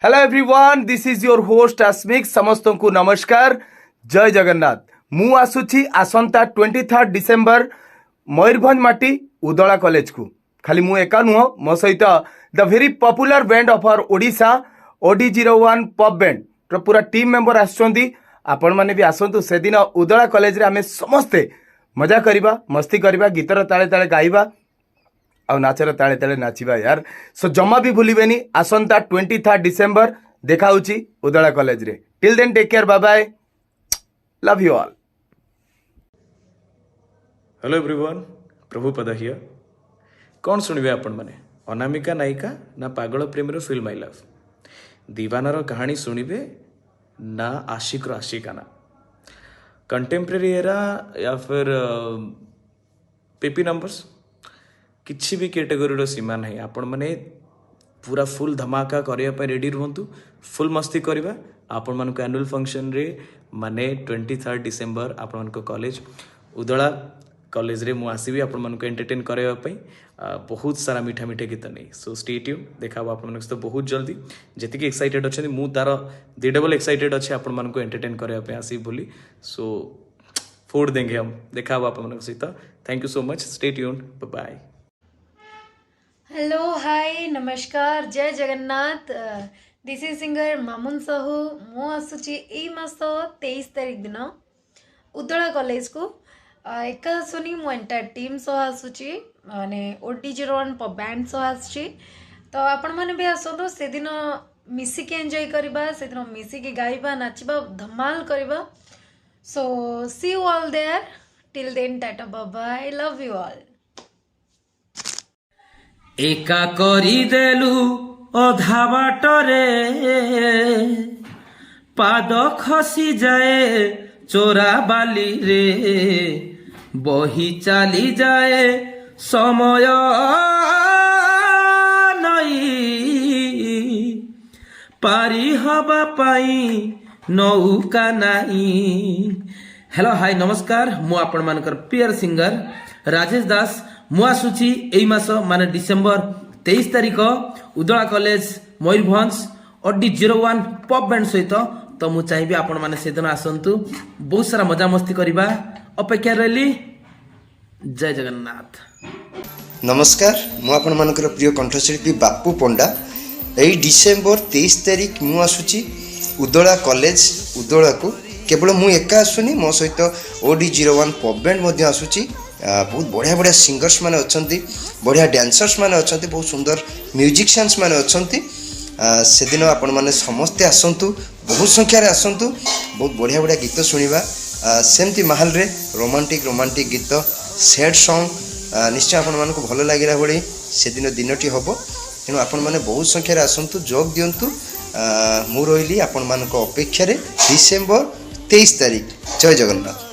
Hello everyone, this is your host Asmik. समस्त को नमस्कार, जय जगन्नाथ। मु आसुची आसंता 23 डिसेम्बर मयूरभंज माटी उदला कॉलेज को। खाली मु एका नुह, मो सहित the very popular band of our Odisha OD01 pop band रो पूरा टीम मेंबर आसुचंदी। आपण माने भी आसंतु। से दिन उदला कॉलेज रे आमे समस्ते मजा करिबा, मस्ती करिबा, गीतर ताळे ताळे गाइबा और नाचर ताले ताले नाचिबा यार। सो जमा भी भूलिबेनी। आसंता 23 डिसेम्बर देखा होची उदला कॉलेज रे। Till then take care, bye bye, love you all. Hello everyone, Prabhupad here. कौन शुणवे आपण माने? अनामिका नायिका ना पागल प्रेम फिल्म आई लव, दीवानार कहानी शुणवे ना आशिक आशिकाना, कंटेम्परेरी एरा या फिर पेपी नंबर्स, किसी भी कैटेगोरी सीमा नहीं। आपण मैंने पूरा फुल धमाका करने रेडी रुहतु, फुल मस्ती करवा। आपण मान एनुअल फंक्शन रे माने 23 डिसेम्बर आपण मान कॉलेज उदला कॉलेज रे मु आसीबी आपण मान एंटरटेन करबा पई बहुत सारा मीठा मीठा गीत नहीं। सो स्टे ट्यून, देखा आपण मान सहित बहुत जल्दी। जेतिकी एक्साइटेड अच्छे मु तार दी डबल एक्साइटेड अच्छे आपण मान एंटरटेन करबा पई आसी बोली। सो फोड़ देंगे हम, देखा आपण मान सहित। Thank you so much, stay tune, bye bye. Hello, hi, नमस्कार, जय Jagannath. This is singer Mamun Sahu. मु आसुची एई मास 23 तारिख दिन उदला कॉलेज को एका सुनी मु एंटायर टीम सह आसुची, माने OD01 पॉप बैंड सह आसुची। तो आपण माने भी आसतो, से दिन मिसिके एंजॉय करबा, से दिन मिसिके गाइबा, नाचिबा, धमाल करबा। So see you all there. Till then tata, bye bye, love you all. एका करिदेलु अधा बाटरे, पाद खसी जाए चोरा बाली रे, बही चाली जाए समय नई, पारी हवा पाई नौका नाई। हेलो, हाय, नमस्कार। मु आपण मानकर प्रिय सिंगर राजेश दास। मु आसुची एई मास माने डिसेम्बर 23 तारिख Udala college Mayurbhanj OD01 pop band सहित। तो मु चाहिए आपण माने से दिन आसंतु, बहुत सारा मजा मस्ती करबा। अपेक्षा रही। जय जगन्नाथ। नमस्कार, मु आपण मानकर प्रिय कंठशिल्पी बापू पंडा। एई डिसेम्बर 23 तारिख मु आसुची उदला कॉलेज उदला को। केवल मु एका आसुनी, मो सहित OD01 पॉप बैंड मध्ये आसुची। बहुत बढ़िया बढ़िया सिंगर्स माने अछंती, बढ़िया डांसर्स माने अछंती, बहुत सुंदर म्यूजिशियंस माने अछंती। से दिन आपण माने समस्ते आसंतु, बहुत संख्या रे आसंतु, बहुत बढ़िया बढ़िया गीत सुनिबा। सेमती महल रे रोमांटिक रोमांटिक गीत, सैड सॉन्ग निश्चय आपण मानको भलो लागिला भली से दिन दिनटी हबो। तेणु आपण माने बहुत संख्या रे आसंतु, जोग दियंतु। मु रहिली आपण मानको अपेक्षा रे डिसेम्बर 23 तारिख। जय जगन्नाथ।